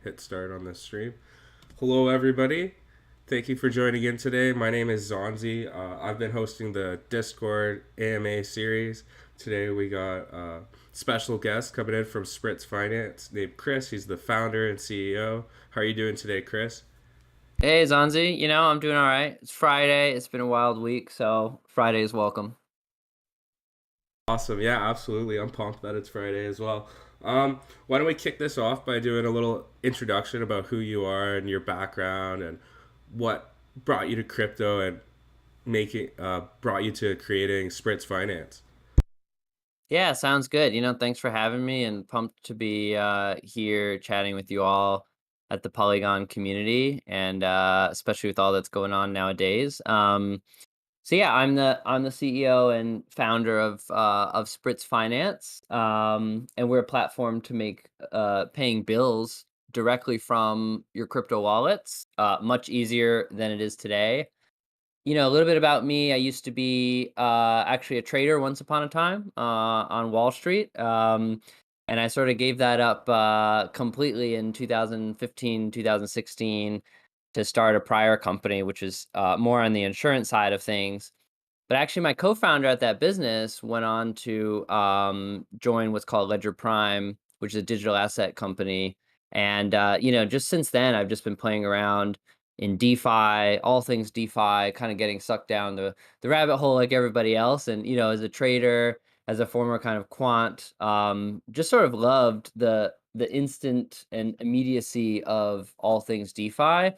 hit start on this stream. Hello, everybody. Thank you for joining in today. My name is Zonzi. I've been hosting the Discord AMA series. Today we got a special guest coming in from Spritz Finance named Chris. He's the founder and CEO. How are you doing today, Chris? Hey Zanzi, I'm doing all right. It's Friday. It's been a wild week, so Friday is welcome. Awesome. Yeah, absolutely. I'm pumped that it's Friday as well. Why don't we kick this off by doing a little introduction about who you are and your background and what brought you to crypto and making brought you to creating Spritz Finance. Yeah, sounds good. Thanks for having me and pumped to be here chatting with you all at the Polygon community and especially with all that's going on nowadays. So yeah, I'm the CEO and founder of Spritz Finance, and we're a platform to make paying bills directly from your crypto wallets much easier than it is today. A little bit about me. I used to be actually a trader once upon a time on Wall Street. And I sort of gave that up completely in 2015, 2016 to start a prior company, which is more on the insurance side of things. But actually, my co-founder at that business went on to join what's called Ledger Prime, which is a digital asset company. And just since then, I've just been playing around in DeFi, all things DeFi, kind of getting sucked down the rabbit hole like everybody else. And as a trader, as a former kind of quant, just sort of loved the instant and immediacy of all things DeFi.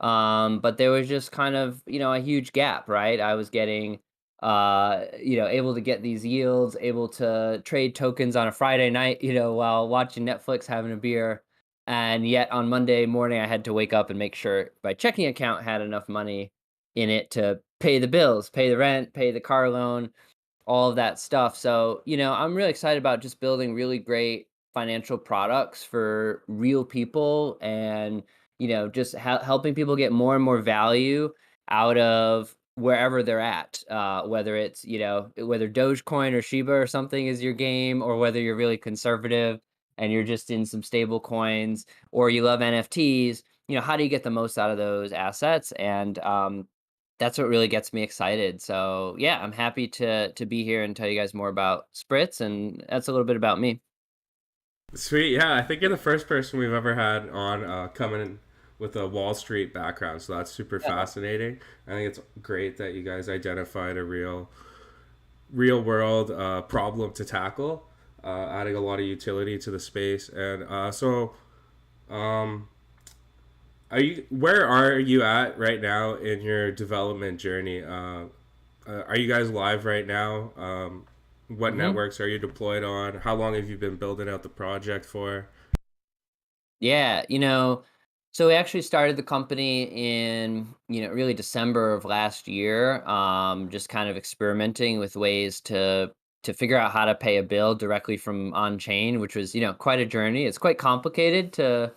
But there was just kind of a huge gap, right? I was getting able to get these yields, able to trade tokens on a Friday night, while watching Netflix, having a beer. And yet on Monday morning, I had to wake up and make sure my checking account had enough money in it to pay the bills, pay the rent, pay the car loan, all of that stuff. So, I'm really excited about just building really great financial products for real people and, just helping people get more and more value out of wherever they're at. Whether it's, whether Dogecoin or Shiba or something is your game, or whether you're really conservative and you're just in some stable coins, or you love NFTs. How do you get the most out of those assets? And that's what really gets me excited. So yeah, I'm happy to be here and tell you guys more about Spritz, and that's a little bit about me. Sweet. Yeah, I think you're the first person we've ever had on coming in with a Wall Street background, so that's super Yeah. fascinating. I think it's great that you guys identified a real world problem to tackle, adding a lot of utility to the space. And um, where are you at right now in your development journey? Are you guys live right now? What hmm networks are you deployed on? How long have you been building out the project for? Yeah, so we actually started the company in, really December of last year, just kind of experimenting with ways to figure out how to pay a bill directly from on chain, which was, quite a journey. It's quite complicated to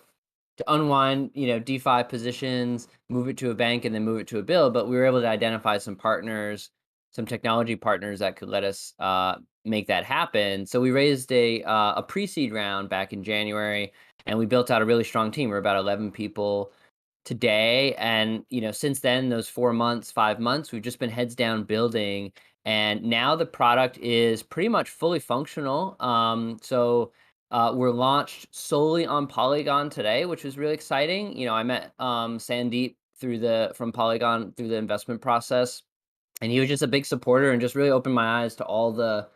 unwind, DeFi positions, move it to a bank, and then move it to a bill. But we were able to identify some partners, some technology partners that could let us make that happen. So we raised a pre-seed round back in January, and we built out a really strong team. We're about 11 people today, and since then, those 4 months, 5 months, we've just been heads down building. And now the product is pretty much fully functional. We're launched solely on Polygon today, which is really exciting. I met Sandeep from Polygon through the investment process, and he was just a big supporter and just really opened my eyes to all the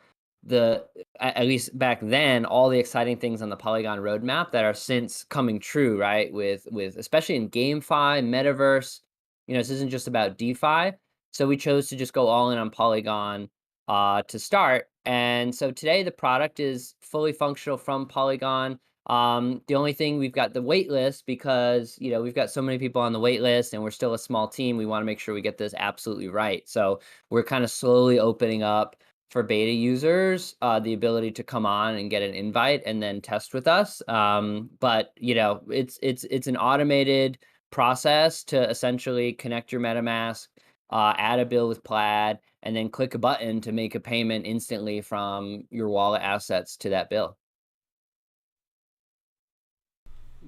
at least back then, all the exciting things on the Polygon roadmap that are since coming true, right? With especially in GameFi, Metaverse. This isn't just about DeFi. So we chose to just go all in on Polygon to start. And so today the product is fully functional from Polygon. The only thing, we've got the wait list because we've got so many people on the wait list and we're still a small team. We want to make sure we get this absolutely right. So we're kind of slowly opening up for beta users the ability to come on and get an invite and then test with us. But it's an automated process to essentially connect your MetaMask, add a bill with Plaid, and then click a button to make a payment instantly from your wallet assets to that bill.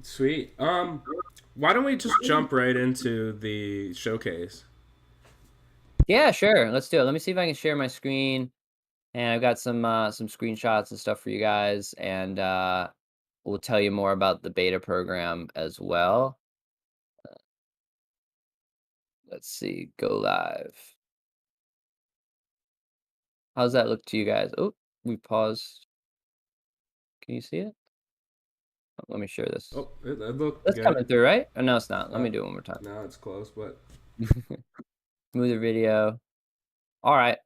Sweet. Why don't we just jump right into the showcase? Yeah, sure. Let's do it. Let me see if I can share my screen. And I've got some screenshots and stuff for you guys, and we'll tell you more about the beta program as well. Let's see, go live. How's that look to you guys? Oh, we paused. Can you see it? Oh, let me share this. Oh, it looked That's good. coming through, right? Or no, it's not. Let Uh, me do it one more time. now it's close, but Smoother video. All right,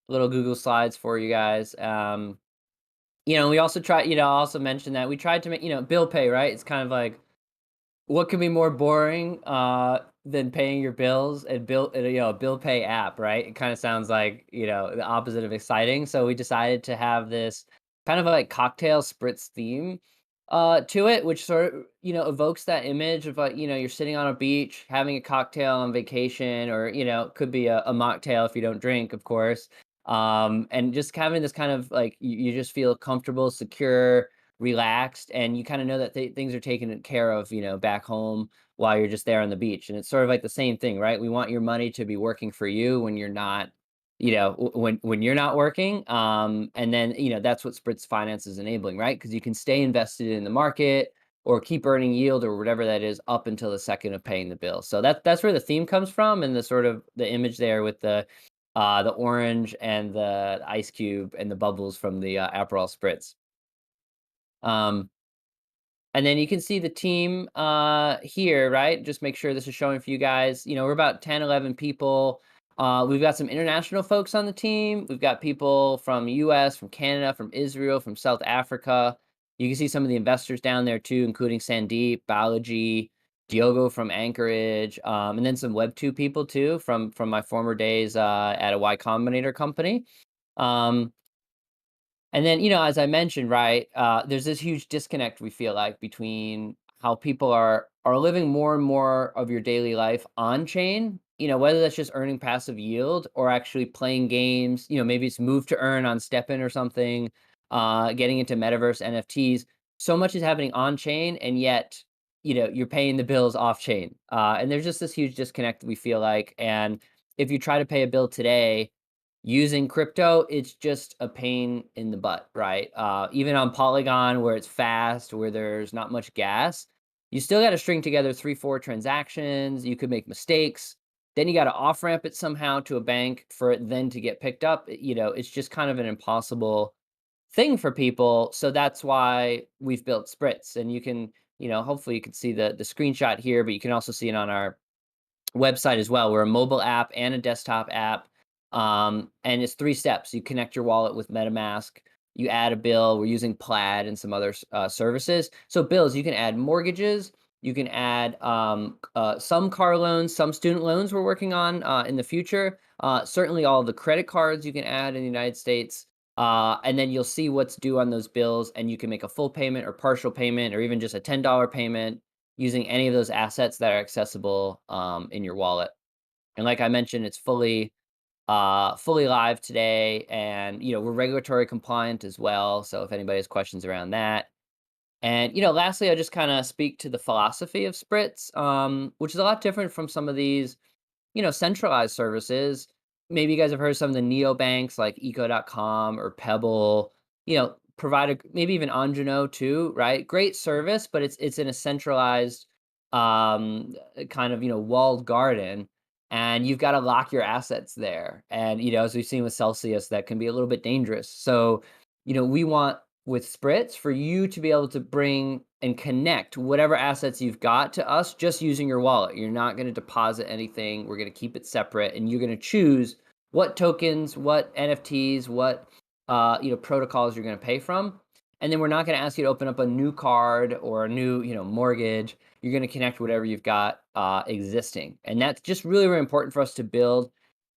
little Google Slides for you guys. We also try. I also mentioned that we tried to make bill pay, right? It's kind of like what could be more boring than paying your bills and a bill pay app, right? It kind of sounds like the opposite of exciting. So we decided to have this kind of like cocktail spritz theme to it, which sort of evokes that image of like you're sitting on a beach having a cocktail on vacation, or could be a mocktail if you don't drink, of course. And just having this kind of like you just feel comfortable, secure, relaxed, and you kind of know that things are taken care of, back home while you're just there on the beach. And it's sort of like the same thing, right? We want your money to be working for you when you're not, when you're not working. And then that's what Spritz Finance is enabling, right? Because you can stay invested in the market or keep earning yield or whatever that is up until the second of paying the bill. So that's where the theme comes from, and the sort of the image there with the orange and the ice cube and the bubbles from the Aperol Spritz. Um, and then you can see the team here, right? Just make sure this is showing for you guys. We're about 10, 11 people. We've got some international folks on the team. We've got people from US, from Canada, from Israel, from South Africa. You can see some of the investors down there too, including Sandeep, Balaji, Diogo from Anchorage, and then some Web2 people too from my former days at a Y Combinator company. Um, and then, as I mentioned, right, there's this huge disconnect we feel like between how people are living more and more of your daily life on chain, whether that's just earning passive yield or actually playing games, maybe it's move to earn on Steppen or something, getting into metaverse NFTs. So much is happening on chain, and yet, you're paying the bills off chain. And there's just this huge disconnect we feel like. And if you try to pay a bill today, using crypto, it's just a pain in the butt, right? Even on Polygon, where it's fast, where there's not much gas, you still got to string together 3, 4 transactions. You could make mistakes. Then you got to off ramp it somehow to a bank for it then to get picked up. It's just kind of an impossible thing for people. So that's why we've built Spritz. And you can, hopefully you can see the screenshot here, but you can also see it on our website as well. We're a mobile app and a desktop app. And it's 3 steps. You connect your wallet with MetaMask. You add a bill. We're using Plaid and some other services. So bills, you can add mortgages. You can add some car loans, some student loans we're working on in the future. Certainly all the credit cards you can add in the United States. And then you'll see what's due on those bills, and you can make a full payment or partial payment or even just a $10 payment using any of those assets that are accessible in your wallet. And like I mentioned, it's fully live today, and we're regulatory compliant as well. So if anybody has questions around that, and lastly, I'll just kind of speak to the philosophy of Spritz, which is a lot different from some of these centralized services. Maybe you guys have heard of some of the neobanks like eco.com or Pebble, provide maybe even Anjuno too, right? Great service, but it's in a centralized kind of, walled garden, and you've got to lock your assets there. And, as we've seen with Celsius, that can be a little bit dangerous. So, we want with Spritz for you to be able to bring and connect whatever assets you've got to us just using your wallet. You're not going to deposit anything. We're going to keep it separate, and you're going to choose what tokens, what NFTs, what protocols you're going to pay from. And then we're not going to ask you to open up a new card or a new mortgage. You're going to connect whatever you've got existing, and that's just really, really important for us to build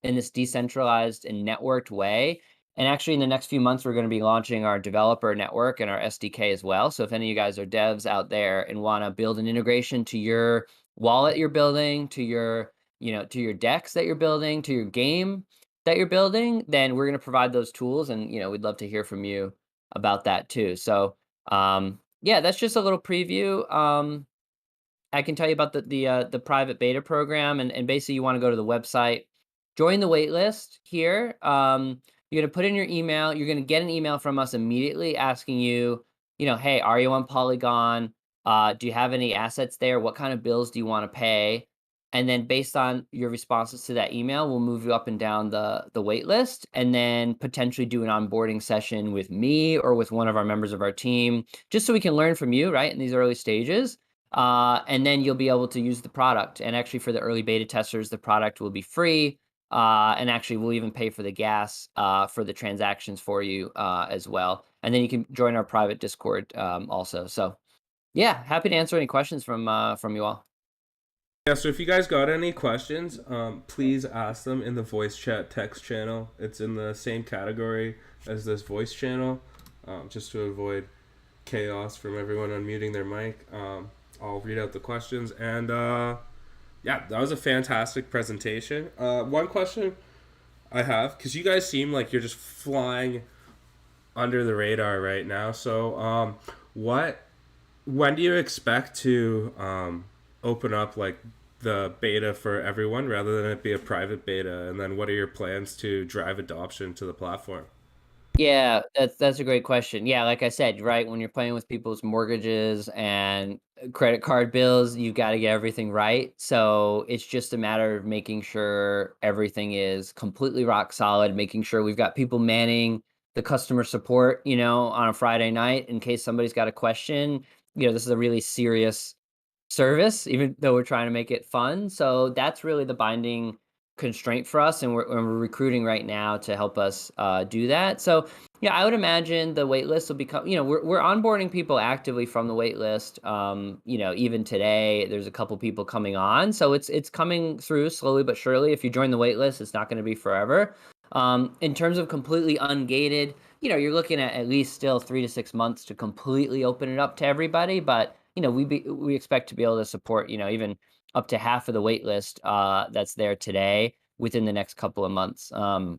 in this decentralized and networked way. And actually, in the next few months, we're going to be launching our developer network and our SDK as well. So if any of you guys are devs out there and want to build an integration to your wallet you're building, to your, to your decks that you're building, to your game that you're building, then we're going to provide those tools. And, we'd love to hear from you about that too. So, Yeah, that's just a little preview. I can tell you about the private beta program, and basically you want to go to the website, join the wait list here. You're gonna put in your email. You're gonna get an email from us immediately asking you, hey, are you on Polygon? Do you have any assets there? What kind of bills do you want to pay? And then based on your responses to that email, we'll move you up and down the wait list, and then potentially do an onboarding session with me or with one of our members of our team, just so we can learn from you, right, in these early stages. And then you'll be able to use the product. And actually, for the early beta testers, the product will be free. And actually, we'll even pay for the gas for the transactions for you as well. And then you can join our private Discord also. So yeah, happy to answer any questions from you all. Yeah, so if you guys got any questions, please ask them in the voice chat text channel. It's in the same category as this voice channel, just to avoid chaos from everyone unmuting their mic. I'll read out the questions. And yeah, that was a fantastic presentation. One question I have, because you guys seem like you're just flying under the radar right now. So, what when do you expect to open up like the beta for everyone rather than it be a private beta? And then what are your plans to drive adoption to the platform? Yeah, that's a great question. Yeah, like I said, right, when you're playing with people's mortgages and credit card bills, you got to get everything right. So it's just a matter of making sure everything is completely rock solid, making sure we've got people manning the customer support, on a Friday night in case somebody's got a question. This is a really serious service, even though we're trying to make it fun. So that's really the binding constraint for us, and we're recruiting right now to help us do that. So yeah, I would imagine the wait list will become. We're onboarding people actively from the wait list. Even today, there's a couple people coming on, so it's coming through slowly but surely. If you join the wait list, it's not going to be forever. In terms of completely ungated, you're looking at least still 3 to 6 months to completely open it up to everybody. But we expect to be able to support even up to half of the wait list that's there today within the next couple of months. And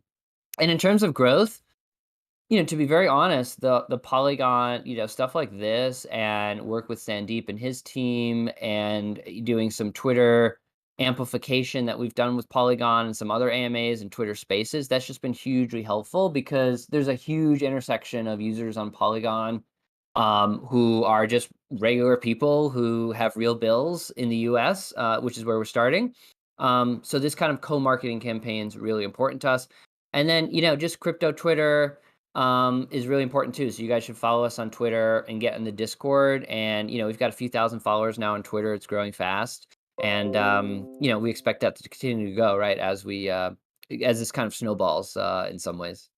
in terms of growth, to be very honest, the Polygon, stuff like this, and work with Sandeep and his team, and doing some Twitter amplification that we've done with Polygon and some other AMAs and Twitter Spaces, that's just been hugely helpful because there's a huge intersection of users on Polygon who are just regular people who have real bills in the US, which is where we're starting. So this kind of co-marketing campaign is really important to us. And then, just crypto Twitter is really important too. So you guys should follow us on Twitter and get in the Discord. And, we've got a few thousand followers now on Twitter. It's growing fast. And, we expect that to continue to go, right, as this kind of snowballs in some ways.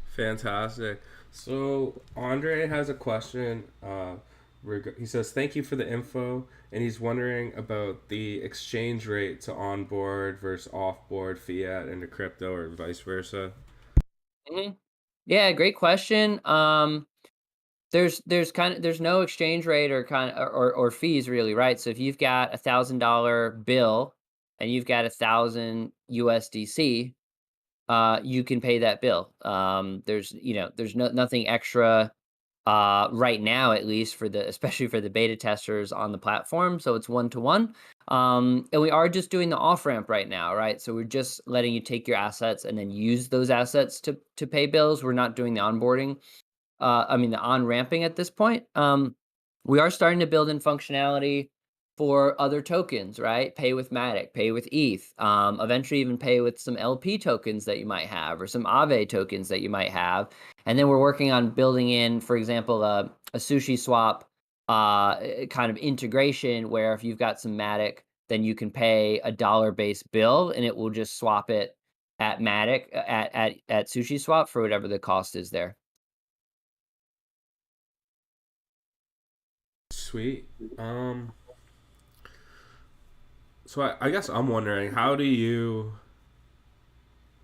Fantastic. So Andre has a question. He says, "Thank you for the info," and he's wondering about the exchange rate to onboard versus offboard fiat into crypto, or vice versa. Mhm. Yeah, great question. There's no exchange rate or or fees really, right? So if you've got $1,000 bill and you've got 1,000 USDC, you can pay that bill. There's nothing extra right now, at least especially for the beta testers on the platform. So it's 1 to 1. And we are just doing the off ramp right now, right? So we're just letting you take your assets and then use those assets to pay bills. We're not doing the onboarding. The on ramping at this point. We are starting to build in functionality for other tokens, right? Pay with Matic, pay with ETH, eventually even pay with some LP tokens that you might have, or some Aave tokens that you might have. And then we're working on building in, for example, a sushi swap kind of integration where if you've got some Matic, then you can pay a dollar-based bill and it will just swap it at Matic at Sushi Swap for whatever the cost is there. Sweet. So I guess I'm wondering, how do you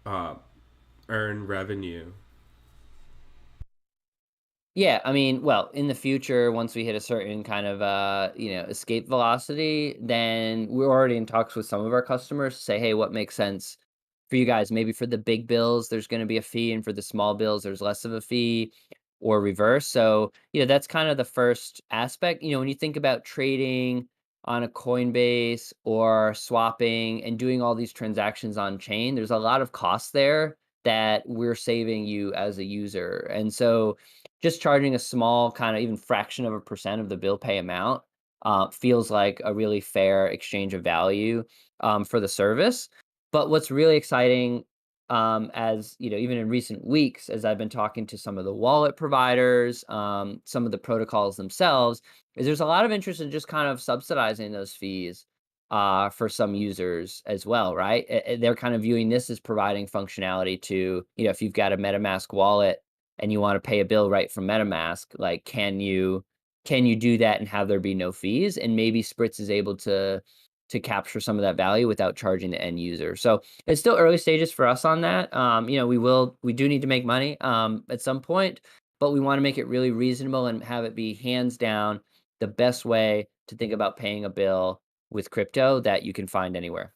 uh, earn revenue? Yeah, well, in the future, once we hit a certain kind of escape velocity, then we're already in talks with some of our customers to say, hey, what makes sense for you guys? Maybe for the big bills, there's going to be a fee, and for the small bills, there's less of a fee. or reverse. So, that's kind of the first aspect. When you think about trading on a Coinbase or swapping and doing all these transactions on chain, there's a lot of costs there that we're saving you as a user. And so just charging a small kind of even fraction of a percent of the bill pay amount feels like a really fair exchange of value for the service. But what's really exciting, as even in recent weeks, as I've been talking to some of the wallet providers, some of the protocols themselves, is there's a lot of interest in just kind of subsidizing those fees for some users as well, right? They're kind of viewing this as providing functionality to, if you've got a MetaMask wallet and you want to pay a bill right from MetaMask, like can you do that and have there be no fees? And maybe Spritz is able to capture some of that value without charging the end user. So it's still early stages for us on that. We do need to make money at some point, but we want to make it really reasonable and have it be hands down the best way to think about paying a bill with crypto that you can find anywhere.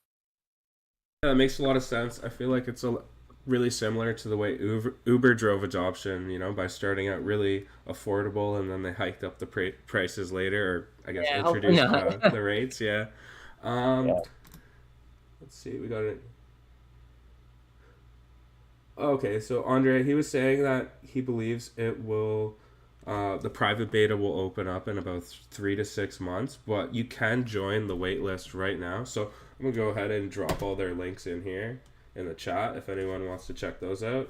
Yeah, that makes a lot of sense. I feel like it's really similar to the way Uber drove adoption, by starting out really affordable and then they hiked up the prices later, or I guess Yeah, hopefully introduced not. the rates. Yeah. Um, Yeah. let's see. We got it. Okay, so Andre, he was saying that he believes the private beta will open up in about 3 to 6 months, but you can join the wait list right now. So I'm gonna go ahead and drop all their links in here in the chat if anyone wants to check those out.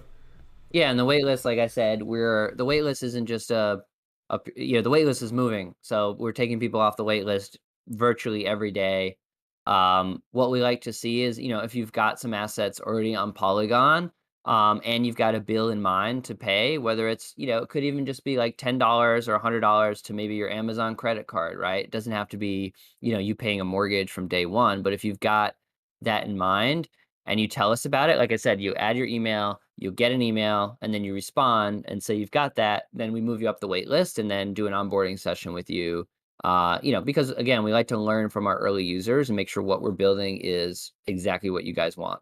Yeah, and the wait list, like I said, the wait list isn't just the wait list is moving. So we're taking people off the wait list virtually every day. What we like to see is, if you've got some assets already on Polygon, and you've got a bill in mind to pay, whether it's, it could even just be like $10 or $100 to maybe your Amazon credit card, right? It doesn't have to be, you paying a mortgage from day one, but if you've got that in mind, and you tell us about it, like I said, you add your email, you get an email, and then you respond and say you've got that, then we move you up the wait list and then do an onboarding session with you. Because again, we like to learn from our early users and make sure what we're building is exactly what you guys want.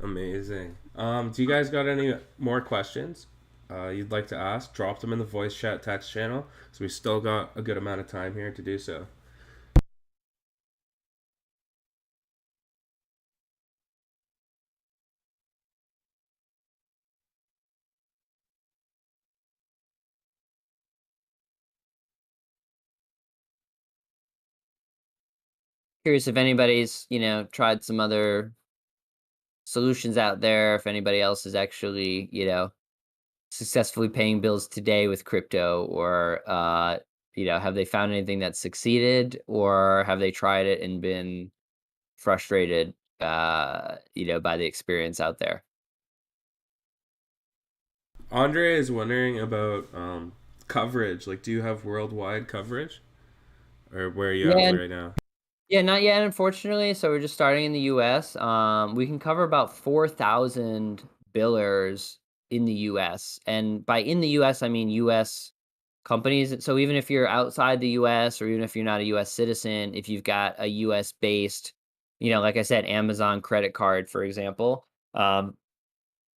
Amazing. Do you guys got any more questions you'd like to ask? Drop them in the voice chat text channel. So we still got a good amount of time here to do so. Curious if anybody's, tried some other solutions out there, if anybody else is actually, successfully paying bills today with crypto, or have they found anything that succeeded, or have they tried it and been frustrated by the experience out there. Andre is wondering about coverage. Like, do you have worldwide coverage, or where are you at Yeah, right now? yeah, not yet, unfortunately. So we're just starting in the US. We can cover about 4,000 billers in the US. And by in the US, I mean US companies. So even if you're outside the US, or even if you're not a US citizen, if you've got a US based, like I said, Amazon credit card, for example,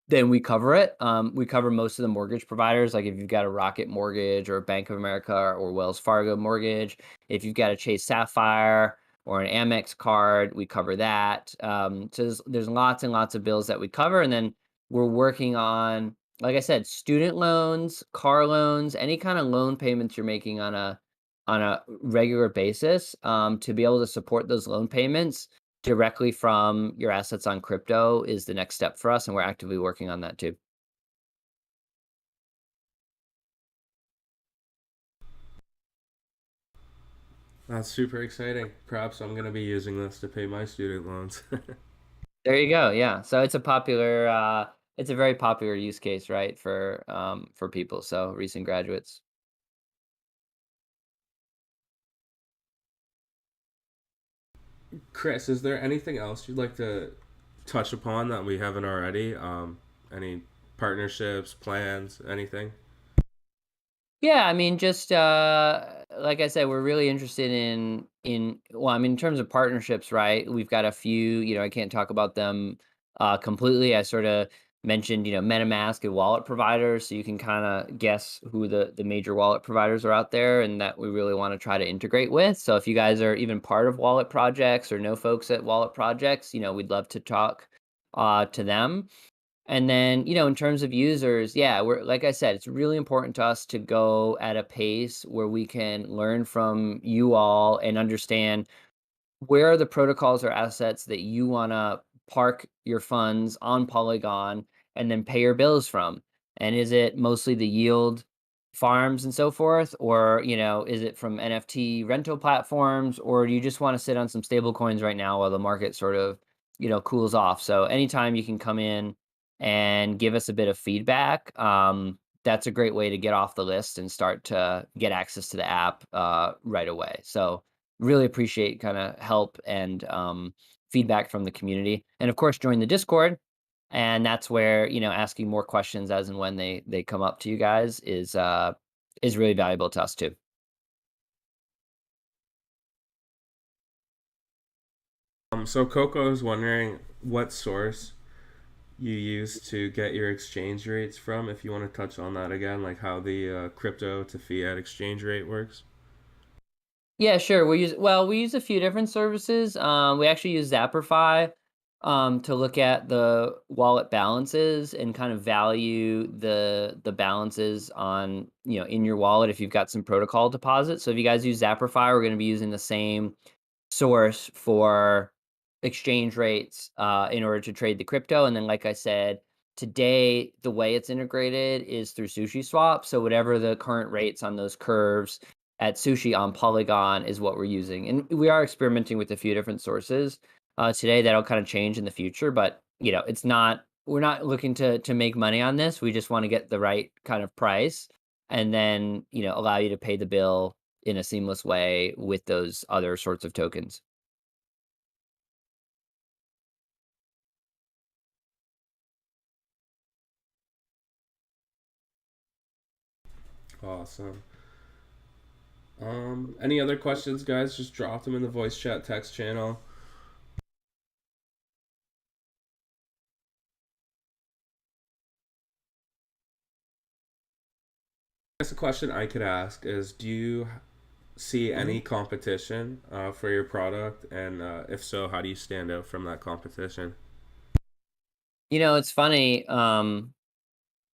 then we cover it. We cover most of the mortgage providers. Like if you've got a Rocket Mortgage or Bank of America or Wells Fargo Mortgage, if you've got a Chase Sapphire or an Amex card, we cover that. So there's lots and lots of bills that we cover. And then we're working on, like I said, student loans, car loans, any kind of loan payments you're making on a regular basis, to be able to support those loan payments directly from your assets on crypto is the next step for us, and we're actively working on that too. That's super exciting. Perhaps I'm gonna be using this to pay my student loans. There you go. Yeah. So it's a very popular use case, right, for people. So recent graduates. Chris, is there anything else you'd like to touch upon that we haven't already? Any partnerships, plans, anything? Yeah, I mean, just like I said, we're really interested in well, I mean, in terms of partnerships, right? We've got a few, I can't talk about them completely. I sort of mentioned, MetaMask and wallet providers, so you can kind of guess who the major wallet providers are out there and that we really want to try to integrate with. So if you guys are even part of wallet projects or know folks at wallet projects, we'd love to talk to them. And then, in terms of users, yeah, we're like I said, it's really important to us to go at a pace where we can learn from you all and understand where are the protocols or assets that you want to park your funds on Polygon and then pay your bills from? And is it mostly the yield farms and so forth? Or, is it from NFT rental platforms? Or do you just want to sit on some stable coins right now while the market sort of, cools off? So anytime you can come in and give us a bit of feedback, that's a great way to get off the list and start to get access to the app right away. So really appreciate kind of help and feedback from the community, and of course join the Discord. And that's where asking more questions as and when they come up to you guys is really valuable to us too. So Coco is wondering what source you use to get your exchange rates from. If you want to touch on that again, like how the crypto to fiat exchange rate works. Yeah, sure. We use a few different services. We actually use Zappify to look at the wallet balances and kind of value the balances on in your wallet if you've got some protocol deposits. So if you guys use Zappify, we're going to be using the same source for exchange rates in order to trade the crypto. And then, like I said, today the way it's integrated is through Sushi Swap. So whatever the current rates on those curves at Sushi on Polygon is what we're using. And we are experimenting with a few different sources today. That'll kind of change in the future, but it's not. We're not looking to make money on this. We just want to get the right kind of price, and then allow you to pay the bill in a seamless way with those other sorts of tokens. Awesome. Any other questions, guys? Just drop them in the voice chat text channel. I guess a question I could ask is, do you see Mhm. any competition for your product, and if so, how do you stand out from that competition? It's funny.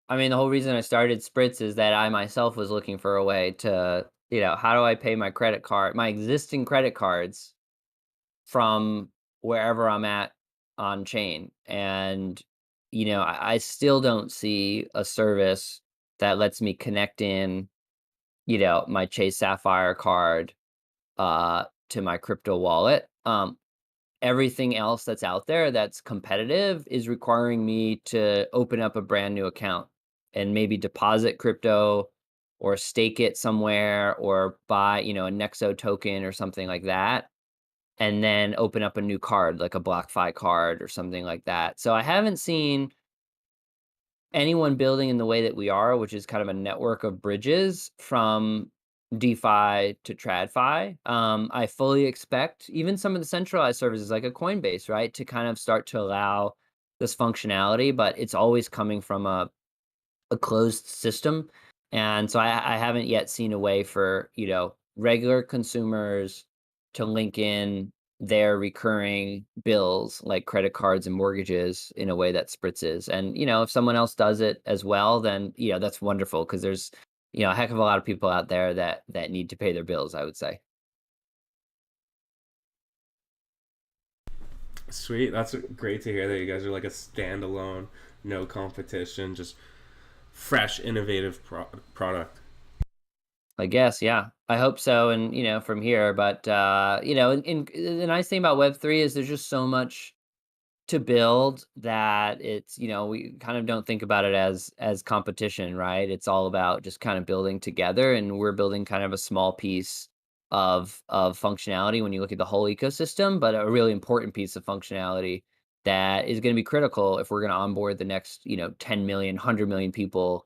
I mean, the whole reason I started Spritz is that I myself was looking for a way to, how do I pay my existing credit cards from wherever I'm at on chain? And, I still don't see a service that lets me connect in, my Chase Sapphire card to my crypto wallet. Everything else that's out there that's competitive is requiring me to open up a brand new account and maybe deposit crypto or stake it somewhere or buy, a Nexo token or something like that. And then open up a new card, like a BlockFi card or something like that. So I haven't seen anyone building in the way that we are, which is kind of a network of bridges from DeFi to TradFi. I fully expect even some of the centralized services like a Coinbase, right, to kind of start to allow this functionality, but it's always coming from a closed system. And so I haven't yet seen a way for, regular consumers to link in their recurring bills like credit cards and mortgages in a way that Spritz is. And, if someone else does it as well, then, that's wonderful because there's, a heck of a lot of people out there that need to pay their bills, I would say. Sweet, that's great to hear that you guys are like a standalone, no competition, just fresh, innovative product. I guess, yeah. I hope so, and from here. But the nice thing about Web3 is there's just so much to build that it's we kind of don't think about it as competition, right? It's all about just kind of building together, and we're building kind of a small piece of functionality when you look at the whole ecosystem, but a really important piece of functionality that is going to be critical if we're going to onboard the next 10 million 100 million people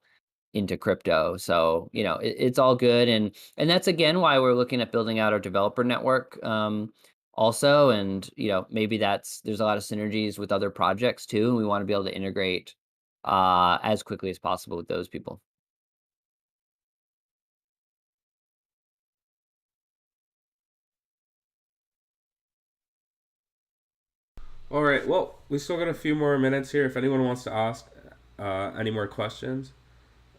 into crypto. So, it's all good. And that's again why we're looking at building out our developer network also. And, maybe there's a lot of synergies with other projects too. And we want to be able to integrate as quickly as possible with those people. All right. Well, we still got a few more minutes here. If anyone wants to ask any more questions,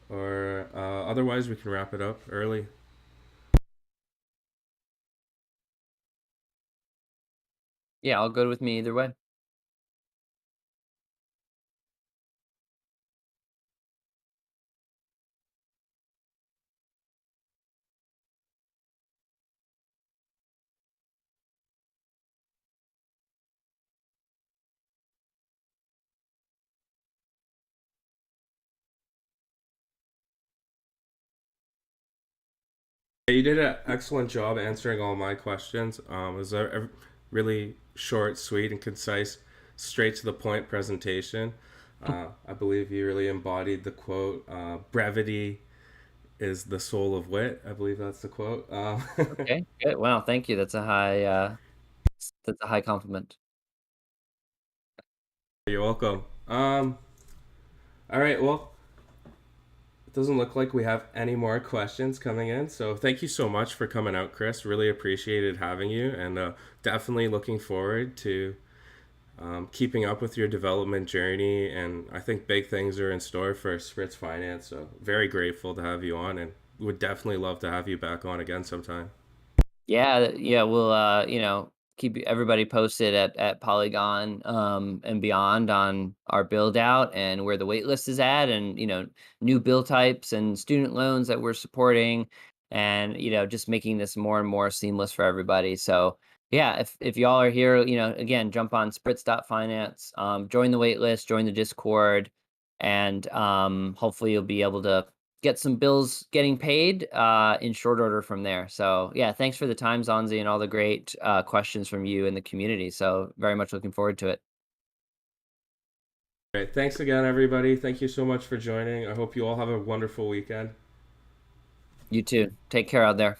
or otherwise, we can wrap it up early. Yeah, all good with me either way. You did an excellent job answering all my questions. It was a really short, sweet, and concise, straight to the point presentation. I believe you really embodied the quote, brevity is the soul of wit. I believe that's the quote. Okay, good. Wow, thank you. That's a high compliment. You're welcome. All right, well, it doesn't look like we have any more questions coming in. So thank you so much for coming out, Chris. Really appreciated having you, and definitely looking forward to keeping up with your development journey. And I think big things are in store for Spritz Finance. So very grateful to have you on, and would definitely love to have you back on again sometime. Yeah, yeah, we'll keep everybody posted at Polygon and beyond on our build out and where the wait list is at, and new bill types and student loans that we're supporting, and just making this more and more seamless for everybody. So yeah, if y'all are here, again, jump on spritz.finance, join the wait list, join the Discord, and hopefully you'll be able to get some bills getting paid in short order from there. So yeah, thanks for the time, Zonzi, and all the great questions from you and the community. So very much looking forward to it. All right, thanks again, everybody. Thank you so much for joining. I hope you all have a wonderful weekend. You too. Take care out there.